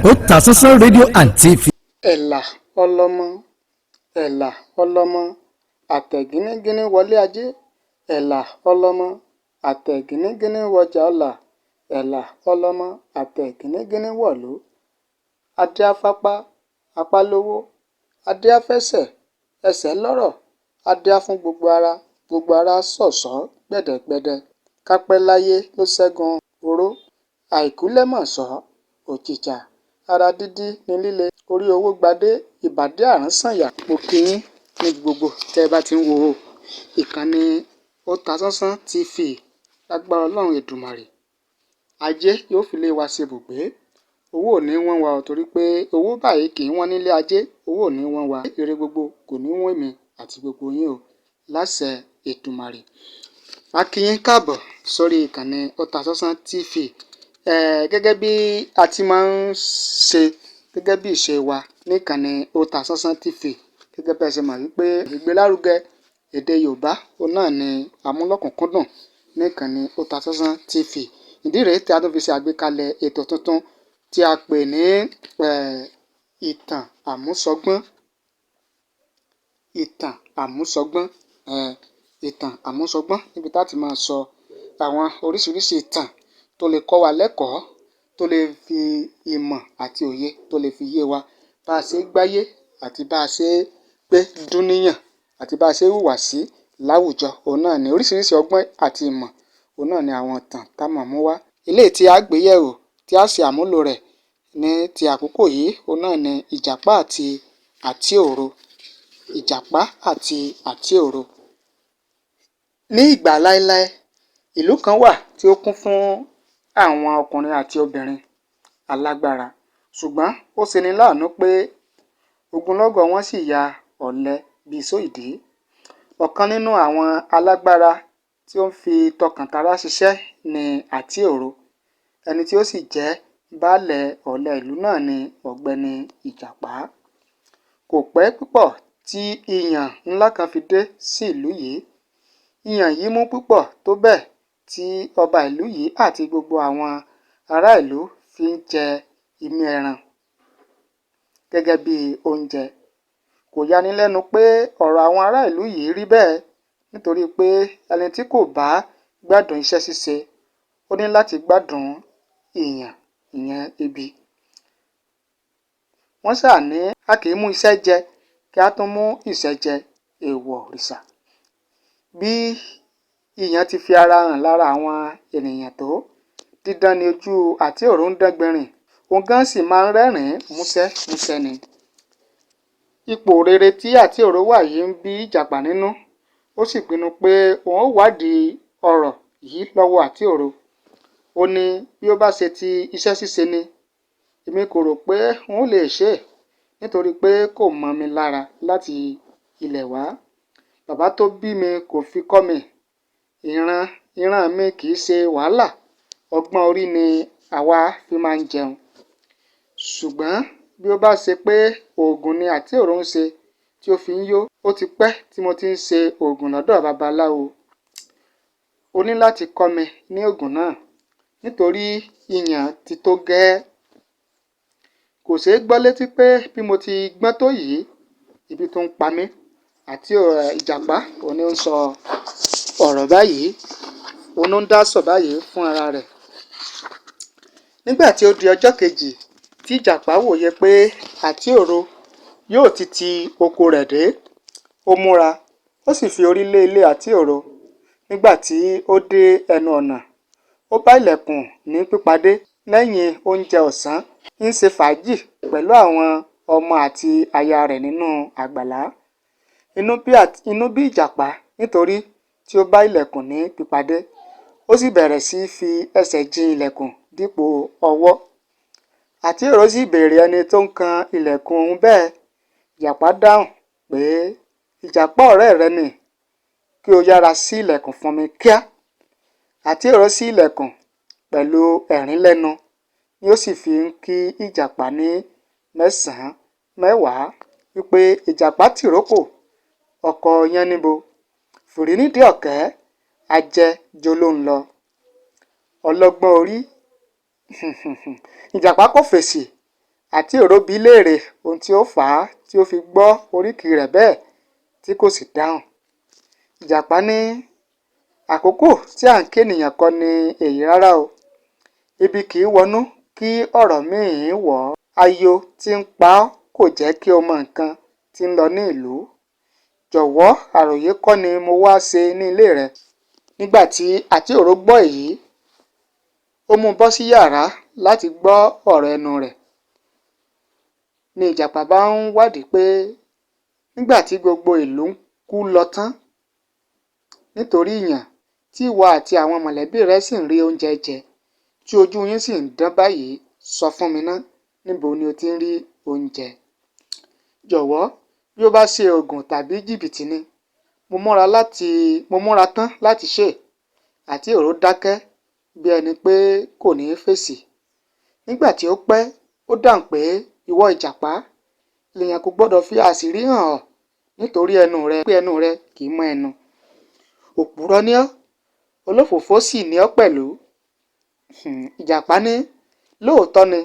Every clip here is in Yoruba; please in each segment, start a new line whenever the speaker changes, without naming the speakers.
Otasansan rédíò and TV.
ẹ̀là ọlọ́mọ ẹ̀là ọlọ́mọ àtẹ̀gínígíní wọlé ajé ẹ̀là ọlọ́mọ àtẹ̀gínígíní wọjà ọlà ẹ̀là ọlọ́mọ àtẹ̀gínígíní wọ̀lú. adé afápá apá lówó, adé afẹsẹ̀ ẹsẹ̀ lọ́rọ̀, adé afún gbogbo ara ṣọ̀ṣọ́ gbẹ̀dẹ̀gbẹ̀dẹ̀. kápẹ́ láyé ló ṣẹ́gun oró, àìkú lẹ́mọ̀ọ́ṣọ́ òjìjà, ara dídí ní líle, orí owó gbadé, ìbàdí àrán sànyà. mo kí yín ní gbogbo tẹ́ ẹ bá ti ń wo ìkànnì Otasansan TV. lágbára ọlọ́run èdùmàrè, ajé yóò fi lé wa ṣe bùgbé. owó ò ní wọ́n wa torí pé owó báyìí kì í wọ́n nílé ajé. owó ò ní wọ́n wa, ire gbogbo kò ní wọ́n èmi àti gbogbo yín o láṣẹ èdùmàrè. a kí yín káàbọ̀ sórí ìkànnì Otasansan TV. Gẹ́gẹ́ bí a ti máa ń ṣe, gẹ́gẹ́ bí ìṣe wa ní ìkànnì Otasansan TV, gẹ́gẹ́ bí ẹ ṣe mọ̀ wípé ìgbélárugẹ èdè Yorùbá òun náà ni àmúlọ́kùnkúndùn ní ìkànnì Otasansan TV. ìdí rèé tí a tún fi ṣe àgbékalẹ̀ ètò tuntun tí a pè ní ìtàn àmúṣọgbọ́n. ìtàn àmúṣọgbọ́n ìtàn àmúṣọgbọ́n níbi tá a ti máa sọ àwọn oríṣiríṣi ìtàn tó lè kọ́ wa lẹ́kọ̀ọ́, tó lè fi ìmọ̀ àti òye tó lè fi yé wa bá a ṣe gbáyé àti bá a ṣe gbé dúníyàn àti bá a ṣe hùwà sí láwùjọ. òun náà ni oríṣiríṣi ọgbọ́n àti ìmọ̀, òun náà ni àwọn ìtàn tá a máa mú wá. eléyìí tí a gbé yẹ̀wò tí a ṣe àmúlò rẹ̀ ní ti àkókò yìí, òun náà ni Ìjàpá àti Àtíòro. Ìjàpá àti Àtíòro. ní ìgbà láéláé, ìlú kan wà tí ó kún fún àwọn ọkùnrin àti obìnrin alágbára, ṣùgbọ́n ó ṣeni láàánú pé ogunlọ́gọ̀ wọn sì ya ọ̀lẹ bíi sóìdí. ọ̀kan nínú àwọn alágbára tí ó ń fi tọkàntara ṣiṣẹ́ ni Àtíòro. ẹni tí ó sì jẹ́ baálẹ̀ ọ̀lẹ ìlú náà ni ọ̀gbẹ́ni Ìjàpá. kò pẹ́ púpọ̀ tí ìyàn ńlá kan fi dé sí ìlú yìí. ìyàn yìí mú púpọ̀ tó bẹ́ẹ̀ tí ọba ìlú yìí àti gbogbo àwọn ará ìlú fi ń jẹ imí ẹran gẹ́gẹ́ bí oúnjẹ. kò yani lẹ́nu pé ọ̀rọ̀ àwọn ará ìlú yìí rí bẹ́ẹ̀, nítorí pé ẹni tí kò bá gbádùn iṣẹ́ ṣíṣe ó ní láti gbádùn ìyàn ebi. wọ́n ṣáà ní a kì í mú iṣẹ́ jẹ kí a tún mú ìṣẹ́ jẹ, èèwọ̀ òrìṣà. bí ìyàn ti fi ara hàn lára àwọn ènìyàn tó, dídán ni ojú Àtíòro ń dán gbinrin, òun gan sì máa ń rẹ́rìn-ín músẹ́ músẹ́ ni. ipò rere tí Àtíòro wà yìí ń bí Ìjàpá nínú. ó sì pinnu pé òun ó wádìí ọ̀rọ̀ yìí lọ́wọ́ Àtíòro. ó ní bí ó bá ṣe ti iṣẹ́ ṣíṣe ni, èmi kò rò pé òun ó lè ṣe é, nítorí pé kò mọ́ mi lára láti ilẹ̀ wá. bàbá tó bí mi kò fi kọ́ mi. ìran mi kì í ṣe wàhálà, ọgbọ́n orí ni àwa fi máa ń jẹun. ṣùgbọ́n bí ó bá ṣe pé oògùn ni Àtíòro ń ṣe tí ó fi ń yó, ó ti pẹ́ tí mo ti ń ṣe oògùn lọ́dọ̀ babaláwo. ó ní láti kọ́ mi ní oògùn náà, nítorí ìyàn ti tó gẹ́ẹ́. kò ṣeé gbọ́ létí pé bí mo ti gbọ́n tó yìí, ibi tó ń pa mí. àti Ìjàpá òun ni ó ń sọ ọ̀rọ̀ báyìí, òun ló ń dá sọ̀ báyìí fún ara rẹ̀. nígbà tí ó di ọjọ́ kejì tí Ìjàpá wòye pé Àtíòro yóò ti oko rẹ̀ dé, ó múra, ó sì fi orí lé ilé Àtíòro. nígbà tí ó dé ẹnu ọ̀nà, ó bá ilẹ̀kùn ní pípadé. lẹ́yìn oúnjẹ ọ̀sán, ń ṣe fàájì pẹ̀lú àwọn ọmọ àti aya rẹ̀ nínú àgbàlá. inú bí Ìjàpá nítorí tí ó bá ilẹ̀kùn ní pípadé, ó sì bẹ̀rẹ̀ sí fi ẹsẹ̀ jin ilẹ̀kùn dípò ọwọ́. Àtíòro sì béèrè ẹni tó ń kan ilẹ̀kùn òun bẹ́ẹ̀. Ìjàpá dáhùn pé Ìjàpá ọ̀rẹ́ rẹ ni, kí o yára ṣí ilẹ̀kùn fún mi kíá. Àtíòro ṣí ilẹ̀kùn pẹ̀lú ẹ̀rín lẹ́nu, ni ó sì fi ń kí Ìjàpá ní mẹ́sàn-án mẹ́wàá wípé Ìjàpá tìrókò, ọkọ yánnibó, fùrí nídìí ọ̀kẹ́, ajẹ joló ń lọ. ọlọ́gbọ́n orí Ìjàpá kò fèsì, Atioro bi léèrè ohun tí ó fà á tí ó fi gbọ́ oríkì rẹ̀ bẹ́ẹ̀ tí kò sì dáhùn. Ìjàpá ní àkókò tí à ń kénìyàn kọ́ ni èyí rárá o. Ibi kì í wọnú kí ọ̀rọ̀ míì wọ̀ ọ́. Ayo tí ń pa ọ́ kò jẹ́ kí o mọ nǹkan tí ń lọ ní ìlú. Jọ̀wọ́ àròyé kọ́ ni mo wá ṣe ní ilé rẹ. Nígbà tí Atioro gbọ́ èyí, ó mú bọ́ sí yàrá láti gbọ́ ọ̀rọ̀ ẹnu rẹ̀. Ni Ìjàpá bá ń wádìí pé nígbà tí gbogbo ìlú ń kú lọ tán nítorí ìyàn, tí ìwọ àti àwọn mọ̀lẹ́bí rẹ sì ń rí oúnjẹ jẹ, tí ojú yín sì ń dán báyìí, sọ fún mi ná, níbo ni o ti ń rí oúnjẹ? Jọ̀wọ́, bí ó bá ṣe oògùn tàbí jìbìtì ni, mo múra tán láti ṣe. Atioro dákẹ́ bí ẹni pé kò ní fèsì. Nígbà tí ó pẹ́, ó dáhùn pé ìwọ Ìjàpá, lèèyàn kò gbọ́dọ̀ fi àṣírí hàn ọ́ nítorí ẹnu rẹ kì í mọ ẹnu. Òpùrọ́ ni ọ́, olófòfó sì ni ọ́ pẹ̀lú. Ìjàpá ní lóòótọ́ ni,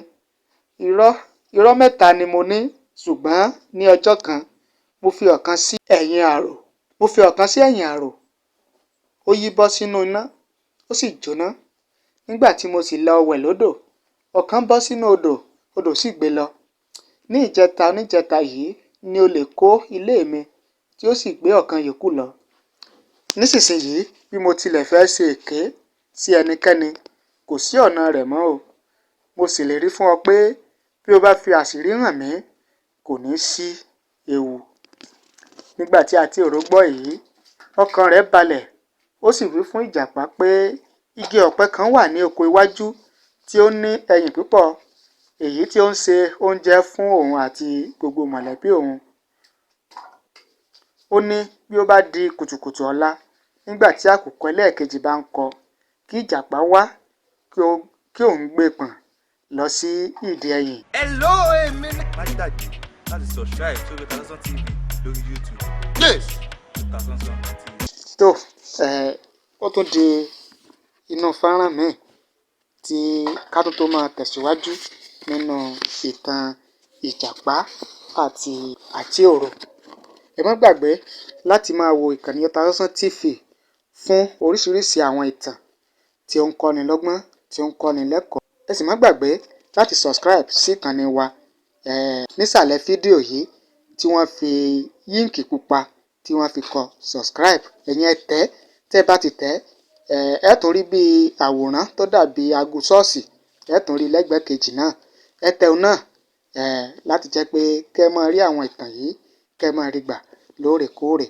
irọ́ mẹ́ta ni mo ní, ṣùgbọ́n ní ọjọ́ kan mo fi ọ̀kan sí ẹ̀yìn àrò. Ó yí bọ́ sínú iná, ó sì jóná. Nígbà tí mo sì lọ wẹ̀ lódò, ọ̀kan bọ́ sínú odò sì gbé lọ. Ní ìjẹta yìí ni olè kó ilé mi tí ó sì gbé ọ̀kan yòókù lọ. Nísinsìnyí, bí mo tilẹ̀ fẹ́ ṣe èké sí ẹnikẹ́ni, kò sí ọ̀nà rẹ̀ mọ́ o. Mo ṣèlérí fún ọ pé bí o bá fi àṣírí hàn mí, kò ní sí ewu. Nígbà tí Atioro gbọ́ èyí, ọkàn rẹ̀ balẹ̀. Ó sì wí fún Ìjàpá pé igi ọ̀pẹ kan wà ní oko iwájú tí ó ní ẹyìn púpọ̀, èyí tí ó ń ṣe oúnjẹ fún òun àti gbogbo mọ̀lẹ́bí òun. Ó ní bí ó bá di kùtùkùtù ọ̀la, nígbà tí àkùkọ ẹlẹ́ẹ̀kejì bá ń kọ, kí Ìjàpá wá kí òun gbé pọ̀n lọ sí ìdí ẹyìn.
Hello, èmi ní. Má gbàgbé láti subscribe sórí Tortoise TV lórí YouTube. Yes. Tortoise TV.
Tó ó tún di inú fọ́nrán míì tí ká tó máa tẹ̀síwájú nínú ìtàn Ìjàpá àti Atioro. Ẹ má gbàgbé láti máa wo ìkànnì Tortoise TV fún oríṣiríṣi àwọn ìtàn tí ó ń kọ́ni lọ́gbọ́n, tí ó ń kọ́ni lẹ́kọ̀ọ́. Ẹ sì má gbàgbé láti subscribe sí ìkànnì wa nísàlẹ̀ fídíò yìí tí wọ́n fi yíǹkì pupa tí wọ́n fi kọ subscribe. Ẹ̀yin ẹ tẹ̀, tẹ́ bá ti tẹ̀ ẹ tún rí bí àwòrán tó dàbí aago ṣọ́ọ̀ṣì, ẹ tún rí lẹ́gbẹ̀ẹ́ kejì náà. Ẹ tẹ̀ ọ́ náà láti jẹ́ pé kẹ́ ẹ máa rí àwọn ìtàn yìí, kẹ́ ẹ máa rí gbà lóòrèkóòrè.